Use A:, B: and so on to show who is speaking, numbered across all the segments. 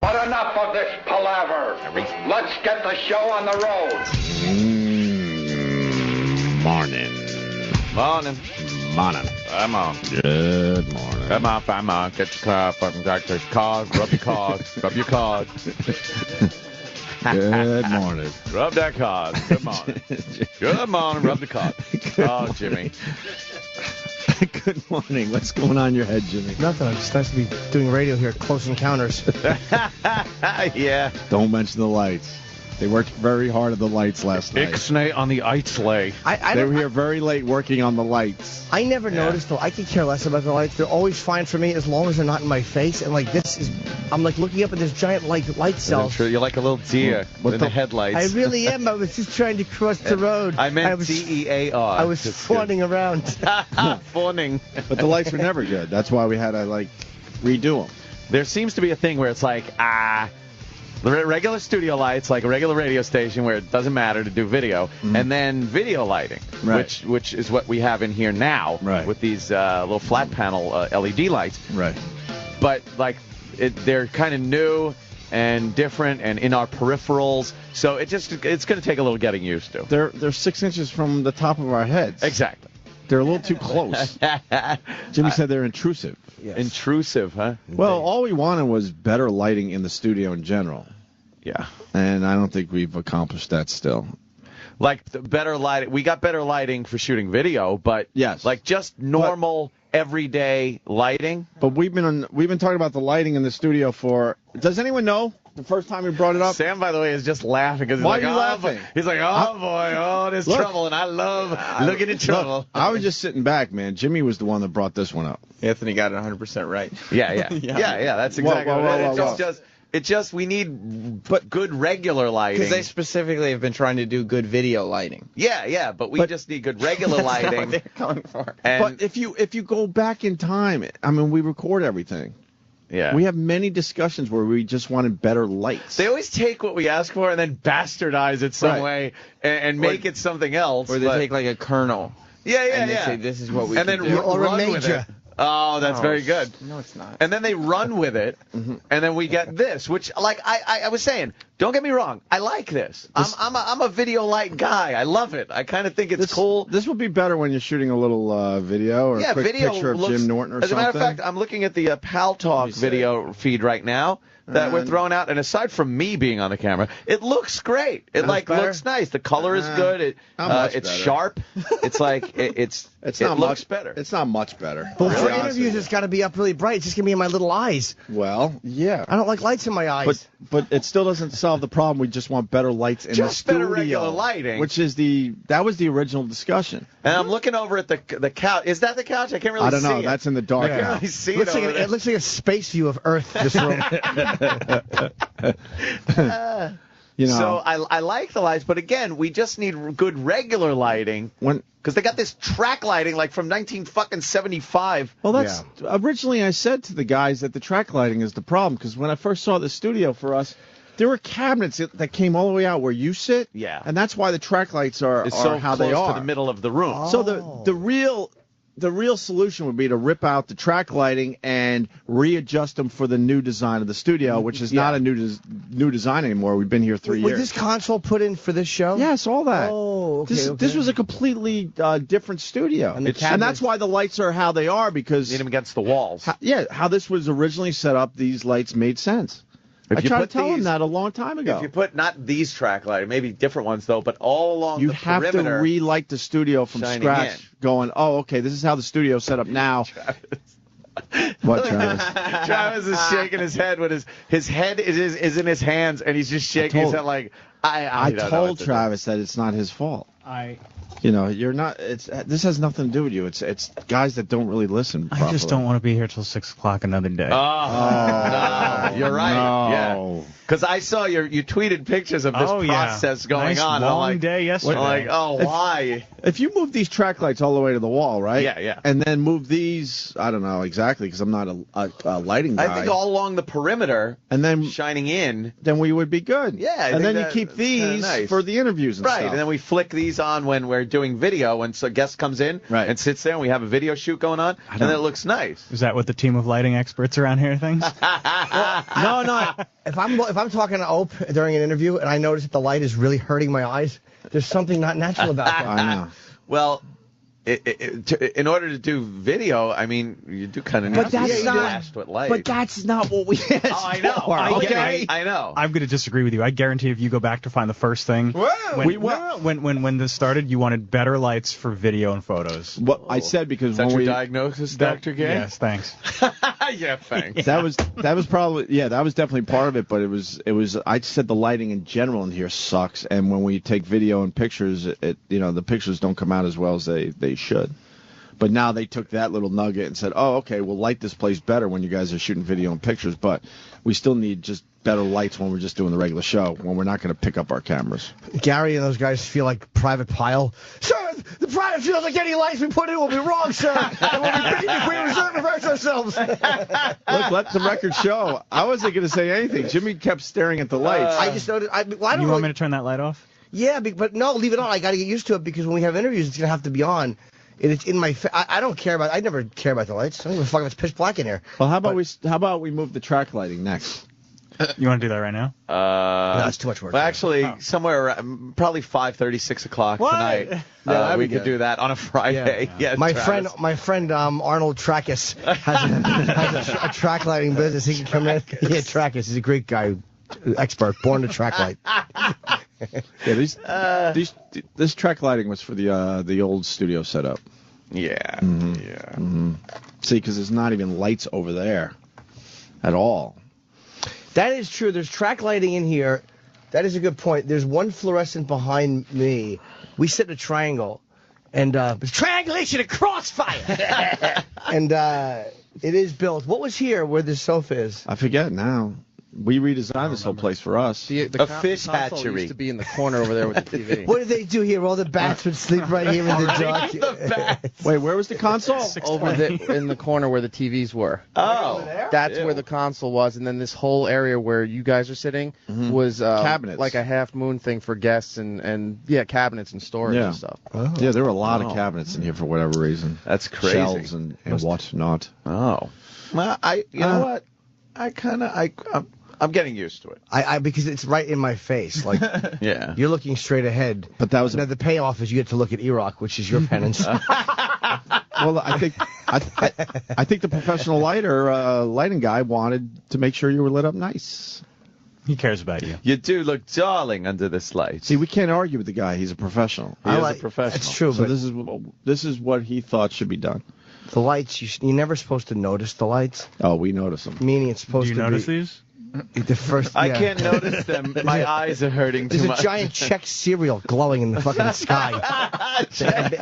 A: But enough of this palaver. Let's get the show on the road.
B: Morning.
C: Come on.
B: Good morning.
C: Come on. Get your car, fucking doctor's car. Rub your car. Rub your car.
B: Good morning.
C: Rub that card. Good morning. Good morning. Rub the card. Oh, Jimmy.
B: Good morning. What's going on in your head, Jimmy?
D: Nothing. It's nice to be doing radio here at Close Encounters.
C: Yeah.
B: Don't mention the lights. They worked very hard at the lights last night.
C: Ixnay on the Eitzley.
B: They were here very late working on the lights.
D: I never noticed, though. I could care less about the lights. They're always fine for me as long as they're not in my face. And, like, this is... I'm, like, looking up at this giant, like, light cells.
C: You're like a little deer with the headlights.
D: I really am. I was just trying to cross the road.
C: I meant D-E-A-R.
D: I was fawning around.
C: Fawning.
B: But the lights were never good. That's why we had to, like, redo them.
C: There seems to be a thing where it's like, the regular studio lights, like a regular radio station where it doesn't matter to do video, and then video lighting, which is what we have in here now with these little flat panel LED lights.
B: Right.
C: But, like, they're kind of new and different and in our peripherals, so it's going to take a little getting used to.
B: They're 6 inches from the top of our heads.
C: Exactly.
B: They're a little too close. Jimmy said they're intrusive.
C: Yes. Intrusive, huh?
B: Well, all we wanted was better lighting in the studio in general.
C: Yeah.
B: And I don't think we've accomplished that still.
C: Like, better lighting. We got better lighting for shooting video, but like just normal, everyday lighting.
B: But we've been talking about the lighting in the studio for... Does anyone know the first time we brought it up?
C: Sam, by the way, is just laughing because he's
B: Why
C: like,
B: are you laughing?
C: He's like, oh, boy, there's trouble, and I love looking at trouble.
B: Look, I was just sitting back, man. Jimmy was the one that brought this one up.
E: Anthony got it 100% right.
C: Yeah. That's exactly what it is. We need good regular lighting.
E: Because they specifically have been trying to do good video lighting.
C: Yeah, but we just need good regular lighting.
E: That's not what they're coming for.
B: But if you go back in time, I mean, we record everything.
C: Yeah.
B: We have many discussions where we just wanted better lights.
C: They always take what we ask for and then bastardize it some way and make it something else.
E: Or they take like a kernel.
C: And
E: they say, this is what we can do.
C: And then run with it. Oh, that's very good.
E: No, it's not.
C: And then they run with it, and then we get this, which, like I was saying, don't get me wrong, I like this. I'm a video light guy. I love it. I kind of think it's cool.
B: This would be better when you're shooting a little video or a quick picture of Jim Norton or something.
C: As a matter of fact, I'm looking at the Pal Talk video feed right now that we're throwing out, and aside from me being on the camera, it looks great. It looks nice. The color is good. It's sharp. It's like it looks better.
B: It's not much better.
D: But for interviews, it's got to be up really bright. It's just going to be in my little eyes.
B: Well, yeah.
D: I don't like lights in my eyes.
B: But it still doesn't solve the problem. We just want better lights in the studio.
C: Just better regular lighting.
B: Which is that was the original discussion.
C: And I'm looking over at the couch. Is that the couch? I can't really see it.
B: I don't know. That's in the dark.
C: I can't really see
D: it. It looks like a space view of Earth, this room.
C: So I like the lights, but again, we just need good regular lighting because they got this track lighting like from 1975.
B: Well, that's originally I said to the guys that the track lighting is the problem because when I first saw the studio for us, there were cabinets that came all the way out where you sit.
C: Yeah,
B: and that's why the track lights are
C: so
B: how
C: close
B: they are
C: to the middle of the room.
B: Oh. So the real solution would be to rip out the track lighting and readjust them for the new design of the studio, which is not a new design anymore. We've been here 3 years.
D: Was this console put in for this show?
B: Yes, all that.
D: Oh, okay.
B: This was a completely different studio. And that's why the lights are how they are, because...
C: Need them against the walls.
B: How this was originally set up, these lights made sense. I tried to tell him that a long time ago.
C: If you put not these track lighting, maybe different ones though, but all along
B: the
C: perimeter.
B: You have to relight the studio from scratch. Going, okay, this is how the studio's set up now. What, Travis?
C: Travis is shaking his head with his head is in his hands, and he's just shaking his head like I
B: told Travis that it's not his fault. You're not. This has nothing to do with you. It's guys that don't really listen properly.
F: I just don't want to be here till 6 o'clock another day.
C: No, you're right.
B: No.
C: Because I saw you tweeted pictures of this process going
F: nice
C: on.
F: Long
C: I'm like,
F: day yesterday.
C: I'm like, oh, why?
B: If you move these track lights all the way to the wall, right?
C: Yeah.
B: And then move these, I don't know exactly because I'm not a lighting guy.
C: I think all along the perimeter,
B: and then
C: shining in,
B: then we would be good.
C: Yeah,
B: and then you keep these for the interviews and stuff.
C: Right, and then we flick these on when we're doing video, when a guest comes in and sits there, and we have a video shoot going on, and then it looks nice.
F: Is that what the team of lighting experts around here thinks?
D: No. If I'm talking to Ope during an interview and I notice that the light is really hurting my eyes, there's something not natural about that.
B: I know.
C: Well, in order to do video, I mean, you do kind of need to be flashed with light.
D: But that's not what we asked
C: I know.
D: for.
C: I know.
F: I'm going to disagree with you. I guarantee if you go back to find the first thing, when this started, you wanted better lights for video and photos.
B: What I said because
C: Is that
B: when
C: your
B: we
C: diagnosis, Dr. Gay?
F: Yes, thanks.
C: Yeah, thanks.
B: That was probably that was definitely part of it, but it was I said the lighting in general in here sucks, and when we take video and pictures, the pictures don't come out as well as they should. But now they took that little nugget and said, oh, okay, we'll light this place better when you guys are shooting video and pictures, but we still need just better lights when we're just doing the regular show, when we're not going to pick up our cameras.
D: Gary and those guys feel like Private Pile. Sir, the private feels like any lights we put in will be wrong, sir. And we reverse ourselves.
B: Look, let the record show. I wasn't going to say anything. Jimmy kept staring at the lights.
D: I just noticed. I don't
F: you want me to turn that light off?
D: Yeah, but no, leave it on. I got to get used to it because when we have interviews, it's going to have to be on. And it's in my I don't care about. I never care about the lights. I don't give a fuck if it's pitch black in here.
B: Well, how about we move the track lighting next?
F: You want to do that right now?
D: No, that's too much work.
C: Well, actually, somewhere around, probably 5:30, 6 o'clock tonight. We could do that on a Friday. Yeah.
D: My friend Arnold Trackus has a track lighting business. He can come in. Yeah, Trackus. He's a great guy, expert, born to track light.
B: Yeah, this track lighting was for the old studio setup.
C: Yeah.
B: Mm-hmm.
C: Yeah.
B: Mm-hmm. See, because there's not even lights over there at all.
D: That is true. There's track lighting in here. That is a good point. There's one fluorescent behind me. We sit in a triangle, and there's triangulation and crossfire. And it is built. What was here where this sofa is?
B: I forget now. We redesigned this whole place for us.
E: The
C: a fish hatchery
E: used to be in the corner over there with the TV.
D: What did they do here? All the bats would sleep right here in the dark.
B: Wait, where was the console?
E: Over in the corner where the TVs were.
C: Oh,
E: that's where the console was, and then this whole area where you guys are sitting was
B: cabinets,
E: like a half moon thing for guests and cabinets and storage and stuff.
B: Oh. Yeah, there were a lot of cabinets in here for whatever reason.
C: That's crazy.
B: Shelves and whatnot.
C: Oh, well, you know what? I'm getting used to it.
D: Because it's right in my face. Like,
C: yeah,
D: you're looking straight ahead.
B: But that was
D: the payoff is you get to look at E-Rock, which is your penance.
B: Well, I think the professional lighting guy wanted to make sure you were lit up nice.
F: He cares about you.
C: You do look darling under this light.
B: See, we can't argue with the guy. He's a professional.
C: He is a professional.
D: That's true.
B: So
D: but
B: this is what he thought should be done.
D: The lights, you're never supposed to notice the lights.
B: Oh, we notice them.
D: Meaning it's supposed to be.
F: Do you notice these?
D: The first,
C: I can't notice them. My eyes are hurting too much.
D: There's a giant Czech cereal glowing in the fucking sky. I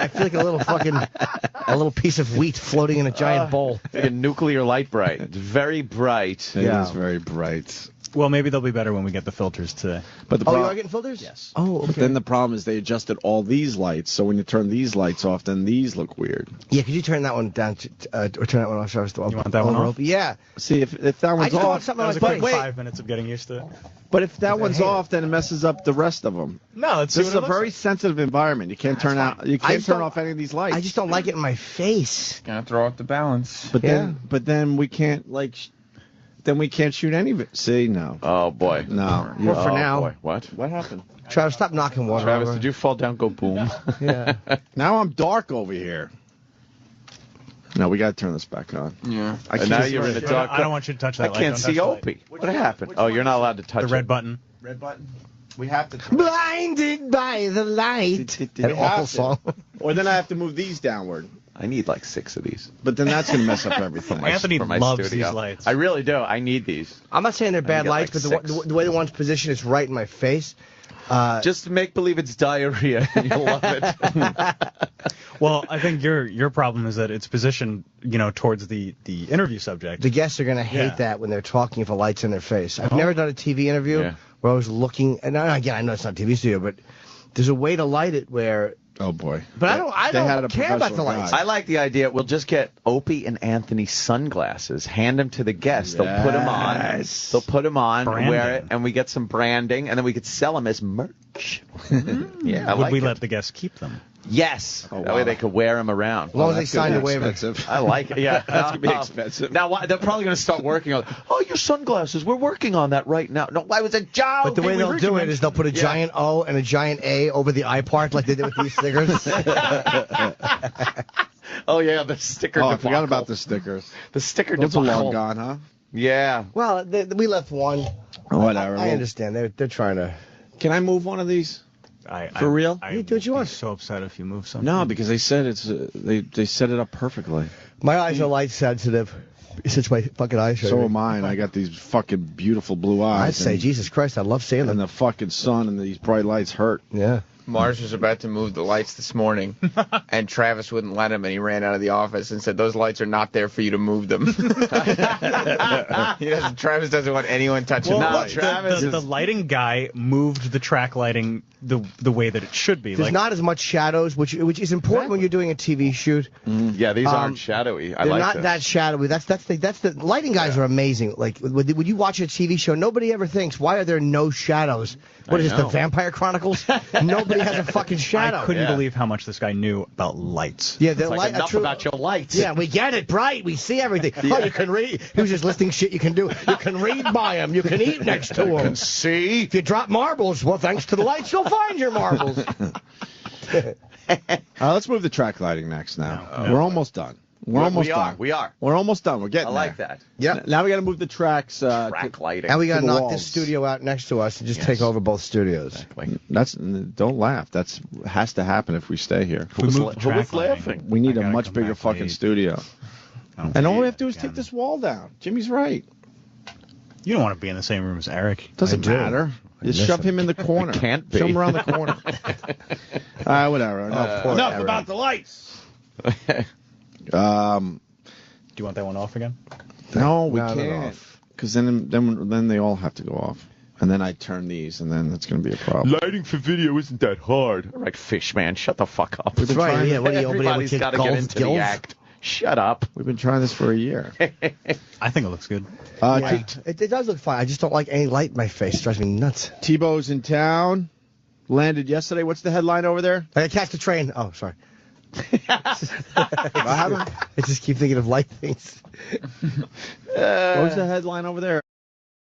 D: feel like a little piece of wheat floating in a giant bowl.
C: It's like a nuclear light bright. It's very bright.
B: It is very bright.
F: Well, maybe they'll be better when we get the filters today.
B: But
D: you are getting filters?
F: Yes.
D: Oh, okay.
B: But then the problem is they adjusted all these lights, so when you turn these lights off, then these look weird.
D: Yeah, could you turn that one down or turn that one off?
F: You want that one off?
D: Yeah.
B: See, if that one's off,
F: That was a quick 5 minutes of getting used to it.
B: but if that one's off, then it messes up the rest of them.
F: No, let's
B: This is a very sensitive environment. You can't turn off any of these lights.
D: I just don't like it in my face.
E: Gonna throw out the balance.
B: But then we can't Then we can't shoot any of it. See, no.
C: Oh, boy.
B: No.
D: Well, for now.
C: Boy. What happened?
D: Travis, stop knocking water
C: Travis,
D: over.
C: did you fall down, go boom?
D: Yeah.
B: Now I'm dark over here. No, we got to turn this back on.
E: Yeah.
C: And now you're in the dark.
F: I don't want you to touch that
C: I
F: light.
C: can't
F: Don't
C: see
F: touch the light.
C: Opie. What happened? Oh, you're not allowed to touch
F: The red button.
B: Red button. We have to.
D: Blinded by the light. That awful song.
B: Or then I have to move these downward.
C: I need like 6 of these.
B: But then that's going to mess up everything.
F: Anthony
C: for my
F: loves
C: studio.
F: these lights.
C: I really do. I need these.
D: I'm not saying they're bad
C: get
D: lights,
C: like
D: but the way the one's positioned is right in my face.
C: Just make believe it's diarrhea, and you'll love it.
F: Well, I think your problem is that it's positioned, towards the interview subject.
D: The guests are going to hate that when they're talking if a light's in their face. I've never done a TV interview where I was looking, and again, I know it's not a TV studio, but there's a way to light it where...
B: Oh, boy.
D: But I don't care about the lights.
C: I like the idea. We'll just get Opie and Anthony sunglasses, hand them to the guests. They'll put them on. They'll put them on, wear it, and we get some branding, and then we could sell them as merch. Yeah,
F: Would we let the guests keep them?
C: Yes. That way they could wear them around.
D: As long as they sign the waiver.
C: I like it. Yeah.
B: That's going to be expensive.
C: Now, they're probably going to start working on your sunglasses. We're working on that right now. No, I was a job.
D: But the way they'll do it is they'll put a giant O and a giant A over the eye part like they did with these stickers.
C: Oh, yeah, the sticker
B: I forgot about the stickers.
C: The sticker
B: Those are
C: debacle.
B: long gone, huh?
C: Yeah.
D: Well, we left one.
B: Whatever.
D: I understand. They're trying to...
B: Can I move one of these? For real?
D: You do what you want.
F: I'm so upset if you move something.
B: No, because they said it's they set it up perfectly.
D: My eyes are light sensitive. Since my fucking eyes are...
B: So am mine. I got these fucking beautiful blue eyes.
D: I'd say, Jesus Christ, I love seeing them.
B: And the fucking sun and these bright lights hurt.
D: Yeah.
G: Mars was about to move the lights this morning, and Travis wouldn't let him, and he ran out of the office and said, "Those lights are not there for you to move them." Travis doesn't want anyone touching
F: Well,
G: the lights.
F: the lighting guy moved the track lighting the way that it should be.
D: There's not as much shadows, which is important when you're doing a TV shoot.
C: Yeah, these aren't shadowy. I
D: They're
C: like
D: not that shadowy. That's the lighting guys are amazing. Like when you watch a TV show, nobody ever thinks, why are there no shadows? What is this, the Vampire Chronicles? Nobody has a fucking shadow.
F: I couldn't believe how much this guy knew about lights.
D: Yeah,
C: It's like enough about your lights.
D: Yeah, we get it, bright. We see everything. Oh, you can read. He was just listing shit you can do. You can read by him. You can eat next to him.
C: You can see.
D: If you drop marbles, well, thanks to the lights, you'll find your marbles.
B: Let's move the track lighting next now. We're almost done. We're almost done.
C: We are.
B: We're almost done. We're getting
C: I like that.
B: Yeah. Now we got to move the tracks.
C: Track lighting.
D: And we got to
B: the
D: knock
B: walls.
D: this studio out next to us and just take over both studios.
C: Exactly.
B: Don't laugh. That's has to happen if we stay here.
F: Who
C: Who was laughing?
B: We need
F: I
B: a
F: gotta
B: much
F: come
B: bigger
F: back
B: fucking
F: late.
B: studio. And all we have to do is take this wall down. Jimmy's right.
F: You don't want to be in the same room as Eric.
B: Doesn't
D: I do.
B: matter. Just shove him in the corner.
C: Can't be.
B: Shove him around the corner. Whatever. Enough about the lights.
F: Do you want that one off again?
B: No, we
D: No, they're
B: can't.
D: off.
B: Because then they all have to go off. And then I turn these, and then that's going to be a problem.
C: Lighting for video isn't that hard. All right, fish man, shut the fuck up.
D: That's right. Yeah, what do you
C: Everybody's got to get into the act. Shut up.
B: We've been trying this for a year.
F: I think it looks good.
D: It does look fine. I just don't like any light in my face. It drives me nuts.
B: Tebow's in town. Landed yesterday. What's the headline over there?
D: I catch the train. Oh, sorry.
B: What happened?
D: I just keep thinking of light things.
B: What was the headline over there?